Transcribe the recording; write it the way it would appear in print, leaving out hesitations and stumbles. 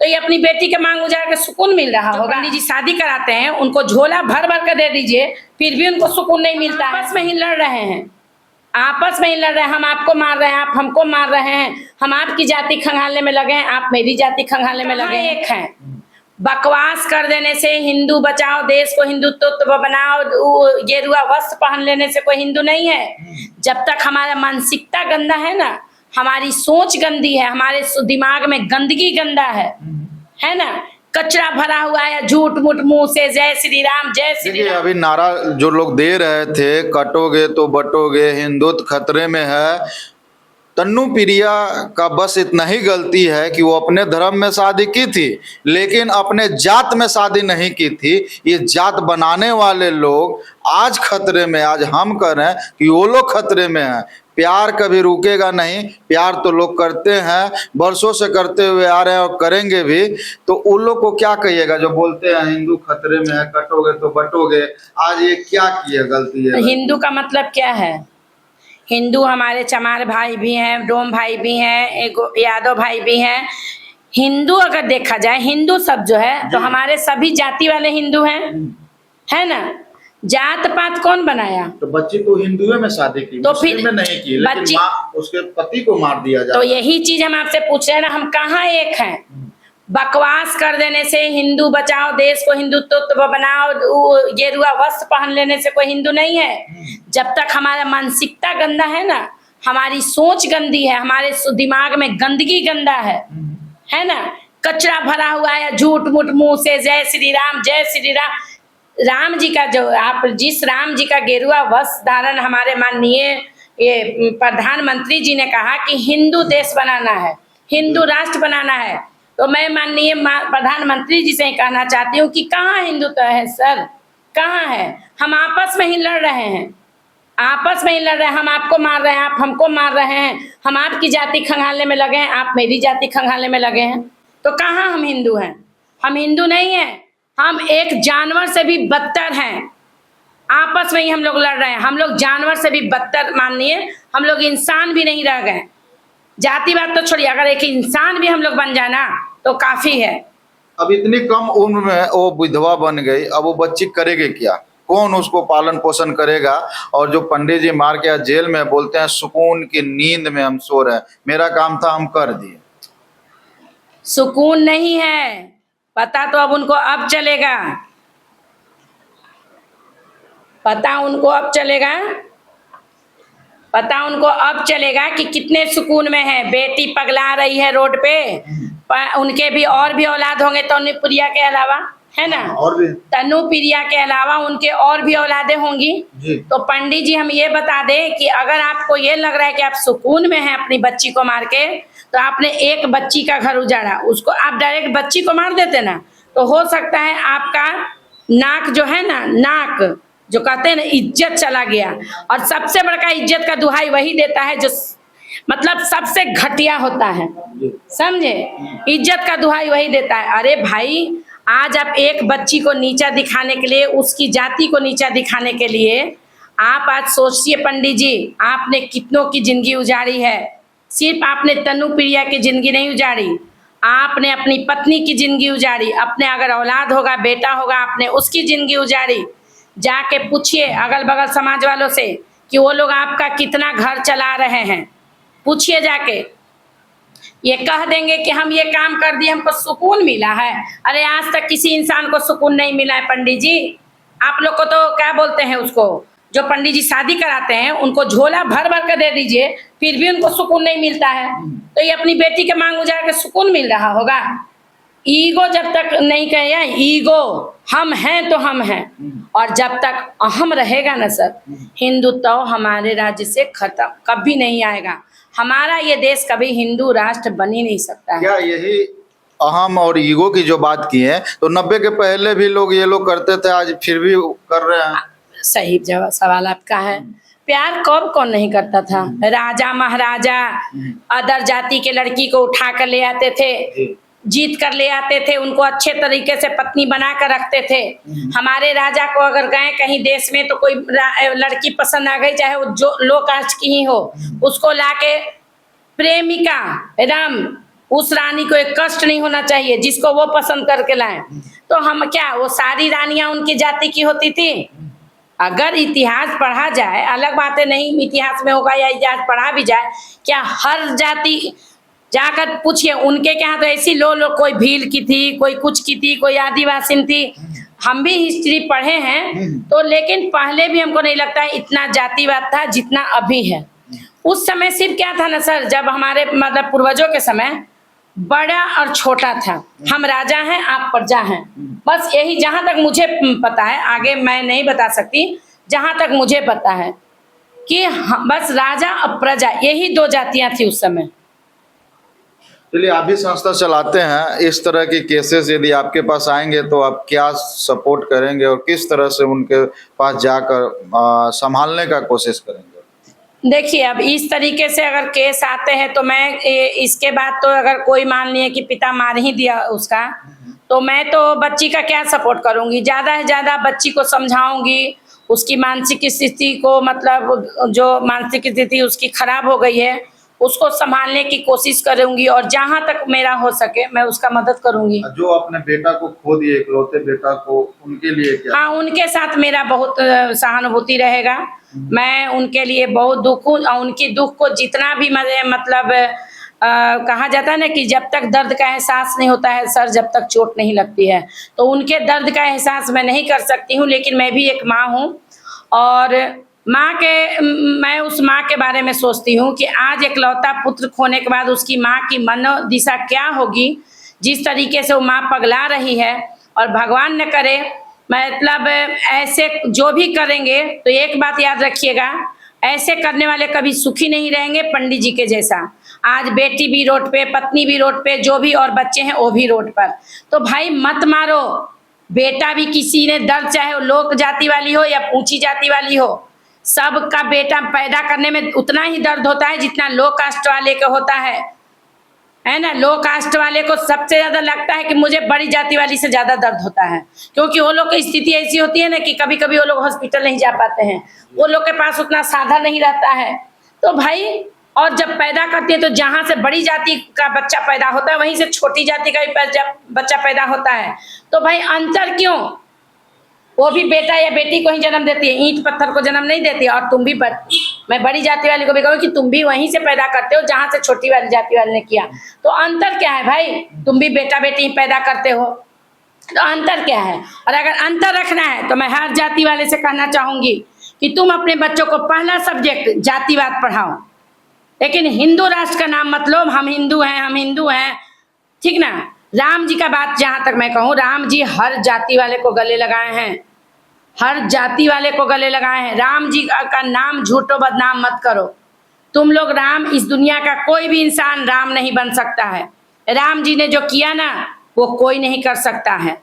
तो ये अपनी बेटी के मांग उजाड़ के सुकून मिल रहा होगा। पंडित जी शादी कराते हैं, उनको झोला भर भर कर दे दीजिए, फिर भी उनको सुकून नहीं मिलता है। आपस में ही लड़ रहे हैं, आपस में ही लड़ रहे हैं। हम आपको मार रहे हैं, आप हमको मार रहे हैं, हम आपकी जाति खंगालने में लगे हैं, आप मेरी जाति खंगालने में लगे हैं। एक है बकवास कर देने से हिंदू बचाओ, देश को हिंदुत्व बनाओ, गेरुआ वस्त्र पहन लेने से कोई हिंदू नहीं है। जब तक हमारा मानसिकता गंदा है ना, हमारी सोच गंदी है, हमारे दिमाग में गंदगी गंदा है ना, कचरा भरा हुआ है झूठ मूठ मुंह से, जय श्री राम जय श्री राम। अभी नारा जो लोग दे रहे थे, कटोगे तो बटोगे, हिंदुत्व खतरे में है, तन्नू पिरिया का बस इतना ही गलती है कि वो अपने धर्म में शादी की थी लेकिन अपने जात में शादी नहीं की थी। ये जात बनाने वाले लोग आज खतरे में, आज हम कह रहे हैं कि वो लोग खतरे में हैं। प्यार कभी रुकेगा नहीं, प्यार तो लोग करते हैं, बरसों से करते हुए आ रहे हैं और करेंगे भी। तो उन लोग को क्या कहिएगा जो बोलते हैं हिंदू खतरे में है, कटोगे तो बटोगे? आज ये क्या किया गलती है? हिंदू का मतलब क्या है? हिंदू हमारे चमार भाई भी हैं, डोम भाई भी हैं, यादव भाई भी हैं। हिंदू अगर देखा जाए, हिंदू सब जो है तो हमारे सभी जाति वाले हिंदू हैं, है ना। जात पात कौन बनाया? तो बच्ची को हिंदुओं में शादी की, तो फिर में नहीं की, लेकिन उसके पति को मार दिया जाए। तो यही चीज हम आपसे पूछ रहे हैं ना, हम कहाँ एक हैं? बकवास कर देने से हिंदू बचाओ, देश को हिंदुत्व बनाओ, गेरुआ वस्त्र पहन लेने से कोई हिंदू नहीं है। जब तक हमारा मानसिकता गंदा है ना, हमारी सोच गंदी है, हमारे दिमाग में गंदगी गंदा है ना, कचरा भरा हुआ है झूठ मूठ मुंह से, जय श्री राम जय श्री राम। राम जी का जो आप जिस राम जी का गेरुआ वस्त्र धारण हमारे माननीय ये प्रधानमंत्री जी ने कहा कि हिंदू देश बनाना है, हिंदू राष्ट्र बनाना है, तो मैं माननीय प्रधानमंत्री जी से ही कहना चाहती हूँ कि कहाँ हिंदुत्व है सर, कहाँ है? हम आपस में ही लड़ रहे हैं, आपस में ही लड़ रहे हैं। हम आपको मार रहे हैं, आप हमको मार रहे हैं, हम आपकी जाति खंगालने में लगे हैं, आप मेरी जाति खंगालने में लगे हैं। तो कहाँ हम हिंदू हैं? हम हिंदू नहीं हैं, हम एक जानवर से भी बदतर हैं। आपस में ही हम लोग लड़ रहे हैं, हम लोग जानवर से भी बदतर मानिए, हम लोग इंसान भी नहीं रह गए। जाति बात तो छोड़िए, अगर एक इंसान भी हम लोग बन जाए ना तो काफी है। अब इतनी कम उम्र में वो विधवा बन गई, अब वो बच्ची करेगी क्या? कौन उसको पालन पोषण करेगा? और जो पंडित जी मार के जेल में बोलते हैं सुकून की नींद में हम सो रहे हैं, मेरा काम था हम कर दिए। सुकून नहीं है, पता तो अब उनको अब चलेगा, पता उनको अब चलेगा, पता उनको अब चलेगा कि कितने सुकून में है। बेटी पगला रही है रोड पे, उनके भी और भी औलाद होंगे तनु प्रिया के अलावा, है ना, और भी तनु प्रिया के अलावा उनके और भी औलादे होंगी। तो पंडित जी हम ये बता दें कि अगर आपको ये लग रहा है कि आप सुकून में हैं अपनी बच्ची को मार के, तो आपने एक बच्ची का घर उजाड़ा, उसको आप डायरेक्ट बच्ची को मार देते ना, तो हो सकता है आपका नाक जो है ना, नाक जो कहते हैं ना, इज्जत चला गया। और सबसे बड़का इज्जत का दुहाई वही देता है जो मतलब सबसे घटिया होता है, समझे? इज्जत का दुहाई वही देता है। अरे भाई, आज आप एक बच्ची को नीचा दिखाने के लिए, उसकी जाति को नीचा दिखाने के लिए आप आज सोचिए पंडित जी, आपने कितनों की जिंदगी उजाड़ी है। सिर्फ आपने तनु प्रिया की जिंदगी नहीं उजाड़ी, आपने अपनी पत्नी की जिंदगी उजाड़ी, अपने अगर औलाद होगा, बेटा होगा, आपने उसकी जिंदगी उजाड़ी। जाके पूछिए अगल बगल समाज वालों से कि वो लोग आपका कितना घर चला रहे हैं, पूछिए जाके। ये कह देंगे कि हम ये काम कर दिए, हमको सुकून मिला है। अरे आज तक किसी इंसान को सुकून नहीं मिला है पंडित जी। आप लोग को तो क्या बोलते हैं उसको, जो पंडित जी शादी कराते हैं उनको झोला भर भर कर दे दीजिए, फिर भी उनको सुकून नहीं मिलता है। तो ये अपनी बेटी के मांग उजाड़ के सुकून मिल रहा होगा? ईगो जब तक नहीं कहे, ईगो हम हैं तो हम हैं, और जब तक अहम रहेगा ना सर, हिंदुत्व हमारे राज्य से खत्म कभी नहीं आएगा। हमारा ये देश कभी हिंदू राष्ट्र बन ही नहीं सकता है। क्या यही अहम और ईगो की जो बात की है, तो 90 के पहले भी लोग ये लोग करते थे, आज फिर भी कर रहे हैं। सही जवाब सवाल आपका है। प्यार कब कौन नहीं करता था? राजा महाराजा अदर जाति के लड़की को उठा कर ले आते थे, जीत कर ले आते थे, उनको अच्छे तरीके से पत्नी बना कर रखते थे। हमारे राजा को अगर गए कहीं देश में तो कोई लड़की पसंद आ गई, चाहे वो जो लो कास्ट की ही हो, उसको लाके प्रेमिका राम उस रानी को एक कष्ट नहीं होना चाहिए जिसको वो पसंद करके लाए। तो हम क्या वो सारी रानियां उनकी जाति की होती थी? अगर इतिहास पढ़ा जाए, अलग बातें नहीं इतिहास में होगा या इतिहास पढ़ा भी जाए, क्या हर जाति जाकर पूछिए उनके क्या तो ऐसी लोग कोई भील की थी, कोई कुछ की थी, कोई आदिवासी थी। हम भी हिस्ट्री पढ़े हैं तो, लेकिन पहले भी हमको नहीं लगता है इतना जातिवाद था जितना अभी है। उस समय सिर्फ क्या था ना सर, जब हमारे मतलब पूर्वजों के समय बड़ा और छोटा था, हम राजा हैं आप प्रजा हैं, बस यही जहां तक मुझे पता है, आगे मैं नहीं बता सकती, जहां तक मुझे पता है कि बस राजा और प्रजा यही दो जातियां थी उस समय। चलिए, आप भी संस्था चलाते हैं, इस तरह के केसेस यदि आपके पास आएंगे तो आप क्या सपोर्ट करेंगे और किस तरह से उनके पास जाकर संभालने का कोशिश करेंगे? देखिए, अब इस तरीके से अगर केस आते हैं तो मैं इसके बाद तो अगर कोई मान लिया कि पिता मार ही दिया उसका, तो मैं तो बच्ची का क्या सपोर्ट करूंगी, ज्यादा से ज्यादा बच्ची को समझाऊंगी, उसकी मानसिक स्थिति को, मतलब जो मानसिक स्थिति उसकी खराब हो गई है उसको संभालने की कोशिश करूंगी और जहां तक मेरा हो सके मैं उसका मदद करूंगी। जो अपने बेटा को खो दिए, इकलौते बेटा को, उनके लिए क्या? हाँ, उनके साथ मेरा बहुत सहानुभूति रहेगा, मैं उनके लिए बहुत दुख हूँ और उनकी दुख को जितना भी मतलब कहा जाता है ना कि जब तक दर्द का एहसास नहीं होता है सर, जब तक चोट नहीं लगती है, तो उनके दर्द का एहसास मैं नहीं कर सकती हूँ, लेकिन मैं भी एक माँ हूँ और मैं उस माँ के बारे में सोचती हूँ कि आज एकलौता पुत्र खोने के बाद उसकी माँ की मनोदिशा क्या होगी, जिस तरीके से वो माँ पगला रही है। और भगवान न करे, मतलब ऐसे जो भी करेंगे तो एक बात याद रखिएगा, ऐसे करने वाले कभी सुखी नहीं रहेंगे पंडित जी के जैसा। आज बेटी भी रोड पे, पत्नी भी रोड पे, जो भी और बच्चे हैं वो भी रोड पर। तो भाई मत मारो, बेटा भी किसी ने दर्द, चाहे वो लोक जाति वाली हो या ऊंची जाति वाली हो, सबका बेटा पैदा करने में उतना ही दर्द होता है जितना लो कास्ट वाले का होता है ना। लो कास्ट वाले को सबसे ज्यादा लगता है कि मुझे बड़ी जाति वाली से ज्यादा दर्द होता है, क्योंकि वो लोग की स्थिति ऐसी होती है ना कि कभी कभी वो लोग हॉस्पिटल नहीं जा पाते हैं, वो लोग के पास उतना साधन नहीं रहता है। तो भाई, और जब पैदा करती है तो जहां से बड़ी जाति का बच्चा पैदा होता है वहीं से छोटी जाति का भी बच्चा पैदा होता है। तो भाई अंतर क्यों? वो भी बेटा या बेटी को ही जन्म देती है, ईंट पत्थर को जन्म नहीं देती। और तुम भी मैं बड़ी जाति वाली को भी कहूँ कि तुम भी वहीं से पैदा करते हो जहां से छोटी वाली जाति वाले ने किया। तो अंतर क्या है भाई? तुम भी बेटा बेटी ही पैदा करते हो, तो अंतर क्या है? और अगर अंतर रखना है तो मैं हर जाति वाले से कहना चाहूंगी कि तुम अपने बच्चों को पहला सब्जेक्ट जातिवाद पढ़ाओ, लेकिन हिंदू राष्ट्र का नाम मत लो, हम हिंदू हैं, हम हिंदू हैं, ठीक ना। राम जी का बात जहां तक मैं कहूँ, राम जी हर जाति वाले को गले लगाए हैं, हर जाति वाले को गले लगाए हैं। राम जी का नाम झूठो बदनाम मत करो। तुम लोग राम, इस दुनिया का कोई भी इंसान राम नहीं बन सकता है। राम जी ने जो किया ना वो कोई नहीं कर सकता है।